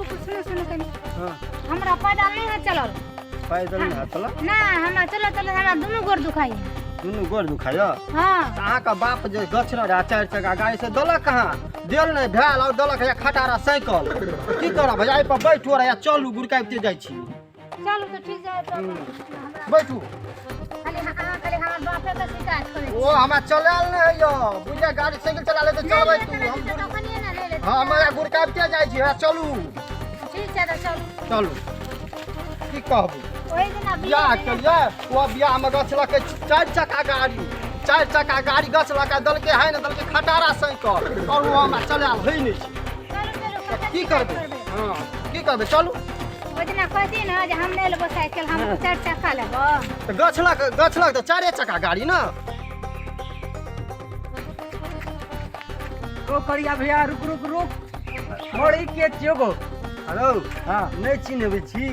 सुनो सुनो कनी हां हमरा पैदल नहीं है चलल पैदल नहीं है चला ना हमरा चलो चलो हमरा दोनों गोर दुखाई है दुनू गोर दुखाया हां अहाँ का बाप जे गछरा रहा 4 चक्का गाड़ी से दलक कहां देल नहीं भेल और दलक या खटारा साइकिल की करब भैया पर बैठो रे या चलू गुरकाइते जाइ छी चलू तो ठीक है तो हमरा बैठू खाली हमर बापे के शिकायत करे ओ हमरा चलाल नहीं है यो बुझे गाड़ी साइकिल चला ले तो चलबै तू हम तो कनिए ना ले ले हां हमरा गुरकाइते जाइ छी चलू ठीक है तो चलू चलू की कहबू ओही दिन बियाह करिए वो बियाह में गछला के 4 चक्का गाड़ी गछला के दल के है न दल के खटारा साइकिल और वो हम चलाल है नहीं चलो की करबे हां की करबे चलू ओही दिन कहती ना जे हम ले लेबो साइकिल हम 4 चक्का लेबो तो गछला तो 4 चक्का गाड़ी ना ओ करिया भैया रुक रुक रुक मोड़ी के छियो हेलो हां नहीं चिन्हबे छी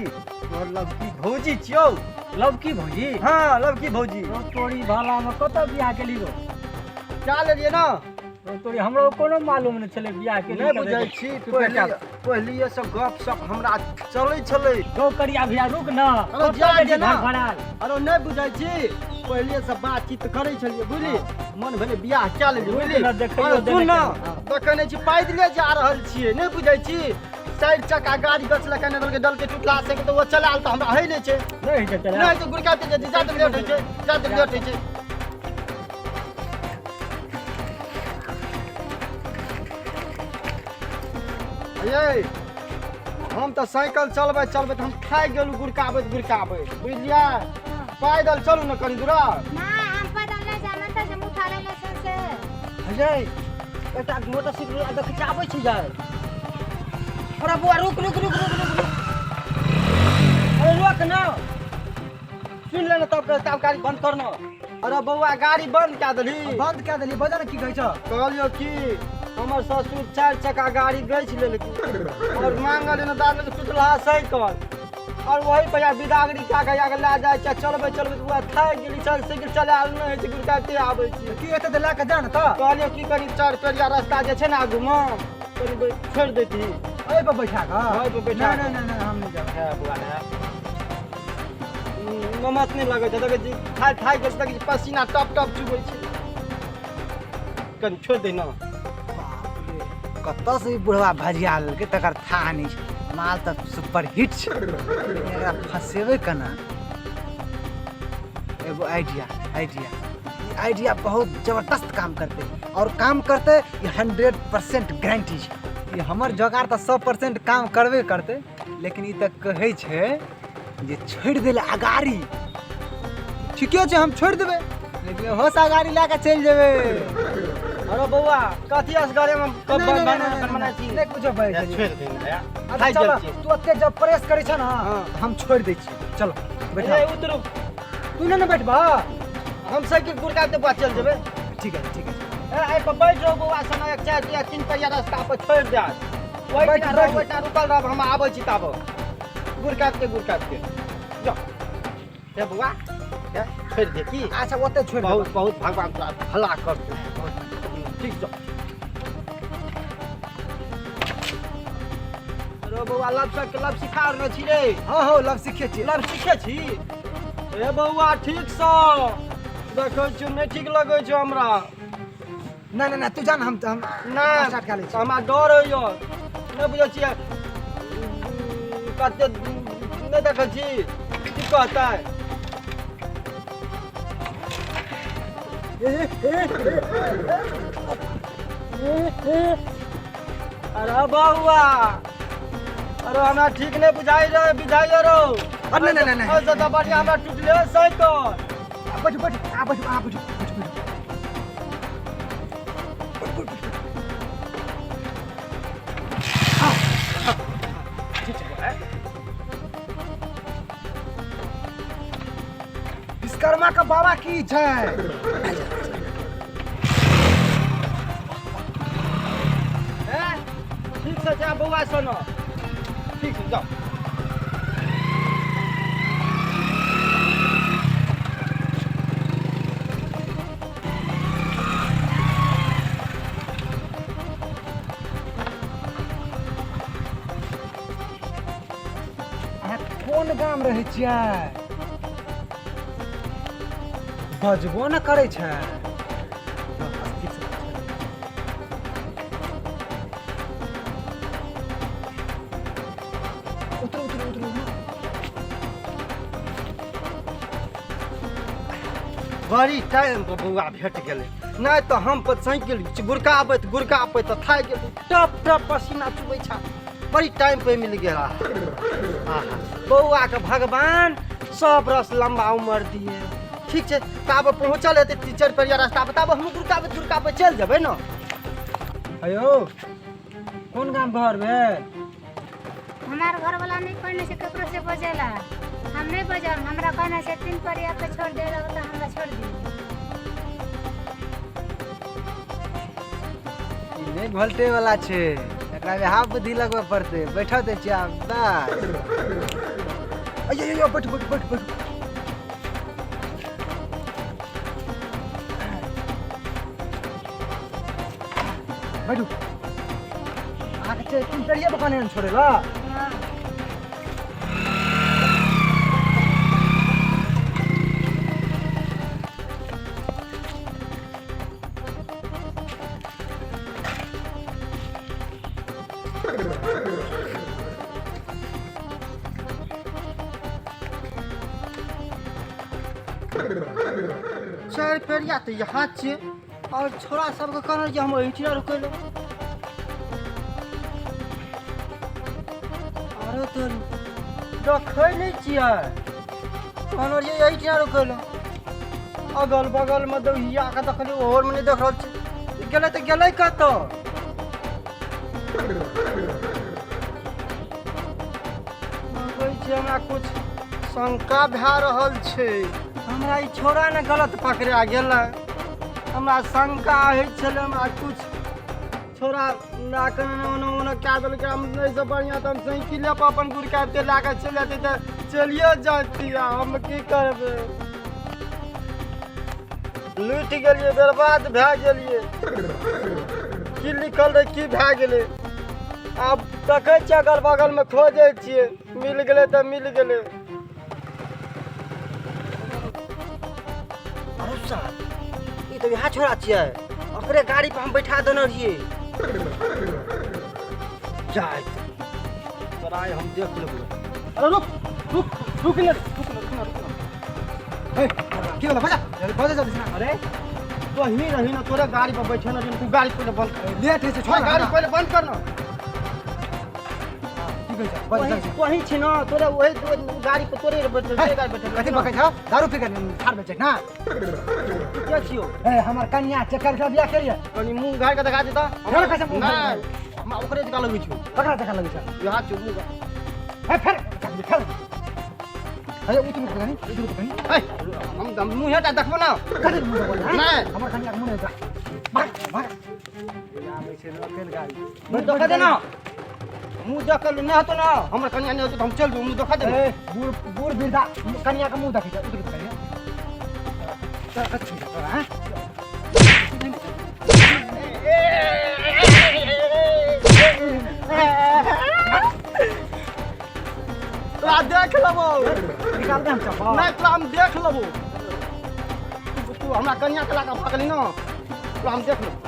मतलब की भौजी छियो लवकी भौजी हां लवकी भौजी ओ तोरी भाला में कत बियाह केली गो क्या लेलिए ना ओ तोरी हमरो कोनो मालूम न छले बियाह केली नहीं बुझाई छी पहले ये सब गप सप हमरा चलै छलै ओ करिया भैया रुक ना अरे जा दे ना भड़ाल अरे नहीं बुझाई छी पहले सब बातचीत करै छलिए बुझली मन भेले बियाह क्या लेलिए बुझली देखियो सुन ना देखने छी पैदले जा रहल छियै नहीं बुझाई छी 4 चक्का गाड़ी गछला के दल के टुकड़ा से तो वो चलाल तो हमरा है नहीं छे नहीं के चला नहीं तो गुरकाते जे जाते लेट है छे जाते लेट है छे अये हम तो साइकिल चलबे तो हम खाई गेलू गुरकाबे बुझलिया पैदल चलू न कनी दूरा ना हम पैदल नहीं जाना त हम उठा ले से अजय एटा मोटरसाइकिल देख के आबै छी जाय अरे बुआ रुक अरे रुक ना सुन ले ना तब गाड़ी बंद करना अरे बउआ गाड़ी बंद क्या देली बजा ना की कहै छ कहलियो की हमर ससुर 4 चक्का गाड़ी बेच लेलखिन और मांगल न दान टुटला साइकिल और वही पैसा बिदागरी का गया के ला जाय छ चलबे बुआ थाय गेली चल साइकिल चलाल न है गुरकाते आबै छी की एते ला के जान त कहलियो की कनी 4 पेरिया रास्ता जे छै ना आगू में कनी छोड़ देती ए पे बैठा का ए पे बैठा ना हम नहीं जाब है बुआ ना नमक नहीं लगे छ देखे खाय के तक पसीना टप चुबै छै कनी छोड़ दे ना कत से बुढ़वा भजिया के तकर था नहीं माल तक सुपर हिट एकरा फसेबे कना एगो आइडिया बहुत जबरदस्त काम करते और काम करते ये 100% गारंटी है ये हमर जोगार तो 100% काम करबे करते लेकिन ई तक कहै छै जे छोड़ देले अगाड़ी ठीके छै हम छोड़ देबे लेकिन होश अगाड़ी लेके चल जेबे अरे बउआ कथी असगरे में कब बना छी नहीं कुछ भाई छोड़ दे भैया अच्छा चलो तू अत्ते जब प्रेस करै छ ना हम छोड़ दै छी चलो बैठा ए उतरू तू ना बैठबा हम साइकिल गुरकाते बात चल जेबे ठीक है ए पे बैठ रहो बउआ समय 4 या 3 पहिया रास्ता पर छोड़ दे बैठ रुकल रह हम आबै छी तब गुरकाते जा ए बउआ छोड़ दे की अच्छा ओते छोड़ बहुत भगवान का भला कर दे ठीक जा रो बउआ लब सिखा रहल छी रे हां लब सीखे छी ए बउआ ठीक स देखै छी नहीं ठीक लगै छै हमरा ना तू जान हम ना स्टार्ट कर लै छी हमरा डर होइयो नहीं बुझै छियै कते नहीं देखै छी की कहतै अरे बउआ अरे हमरा ठीक नहीं बुझाई रो नहीं ऐसे तो बढ़िया हमरा टूटले साइकिल बैठ विश्वकर्मा का बाबा की जय ठीक से जा बउआ सुनो ठीक से जाओ कोन गाम रहै छियै बजबो न करै छै बड़ी टाइम पर बौआ भेट गेलै नहीं तो हम पर साइकिल गुड़काबैत तो थाकि गेली टप टप पसीना चुबै छा बड़ी टाइम पे मिल गया बौआ के भगवान 100 बरस लंबा उम्र दिए ठीक है तब पहुँचल हेतै टीचर पर या रास्ता बताब हम गुड़काबैत चल जेबै न अयो कोन गाम घर भेल हमार घर वाला नहीं कहने से ककरो से बजेला हम नहीं बजब हमरा कहने से 3 परिया पे छोड़ दे तो हमरा छोड़ दी नहीं भोल्टे वाला छे एकरा में हाफ बुद्धि लगबे पड़ते बैठा दे छिया बस अयो बैठ बैठू आके चे 3 परिया दुकाने में छोड़ेला चार पेड़िया तो यहाँ छे और छोरा सबके कहल जे हम एहिठिया रुकैलो अरे तो देखै नहीं छियै कहल जे एहिठिया रुकैलो अगल बगल में दहिया के देखली ओहर में नहीं देख रहल छी गेलै तो गेलै कत हमरा कुछ शंका भए रहल छै हमरा ई छोरा ने गलत पकड़ा गेलै हमरा शंका होइ छलै हमरा कुछ छोरा लाके ओना कए देलकै हम नहीं से बढ़िया तो हम साइकिले पर अपन गुड़काबते लए के चलि जेतै तऽ चलिए जैतियै हम की करबै लुट गेलियै बर्बाद भए गेलियै की लिखल रहे की भए गेलै आब देखै छियै अगल बगल में खोजै छियै मिल गेलै तऽ मिल गेलै ये तो यहाँ छोड़ा छियै ओकरे गाड़ी पर हम बैठा देने रहिए जाए तोरा हम देख लेबै अरे रुक न ए की होला बजा जल्दी अरे तो ही रही ना तोरे गाड़ी पर बैठे ना तू गाड़ी पहले बंद कर लेट है से छोड़ गाड़ी पहले बंद कर ना वही छी ना तोरे वही गाड़ी पे तोरे बैठल गाड़ी बैठल कथि बकै छ दारू पी के ठाड़ बेचै ना क्या छियो ए हमर कन्या चक्कर से बियाह करिए कनी मुंह घाड़ के दिखा दे त फेर कैसे मुंह हम ओकरे जका लगै छु ककरा चक्कर लगै छ यहाँ छु मुंह ए फेर चल अरे उठिन कनी ए हम मुंह हेटा देखबो ना कथि मुंह बोल नहीं हमर कन्या के मुंह नहीं भाग आबै छै लोकल गाड़ी मुंह देखा दे ना मुंह देख ले ना तो ना हमर कन्या नहीं होतो हम चल दू मुंह देखा दे ए बूढ़ बिरदा कन्या के मुंह देखै छ उठिन कनी चल कछु हां तोरा देख लेबो निकाल दे हम चप्पल नहीं तोरा हम देख लेबो तू हमरा कन्या के लाका भागली ना तोरा हम देख लेबो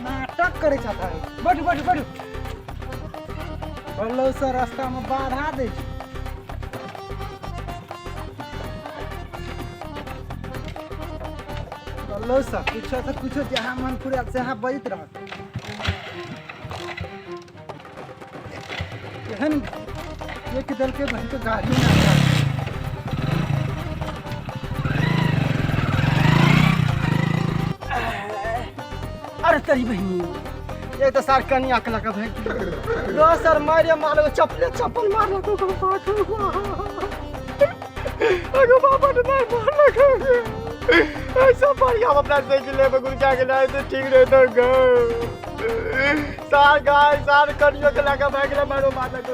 नाटक करे छथा बैठ बोलो सर रास्ता में बाधा दे छै बोलो सर कुछ जहाँ मन पूरा से हाँ बजत रह एहन एक दल के बहन तो गाड़ी ना अरे तेरी बहनी ये तो सार कन्या के लगा भाई दो सर मारे मारो चप्पल मारना तो अगो बाबा ने नहीं मारना ऐसा बढ़िया अपना साइकिल पे गुड़का के लाए तो ठीक रहता गो सार कन्या के लगा भाई मारो माता को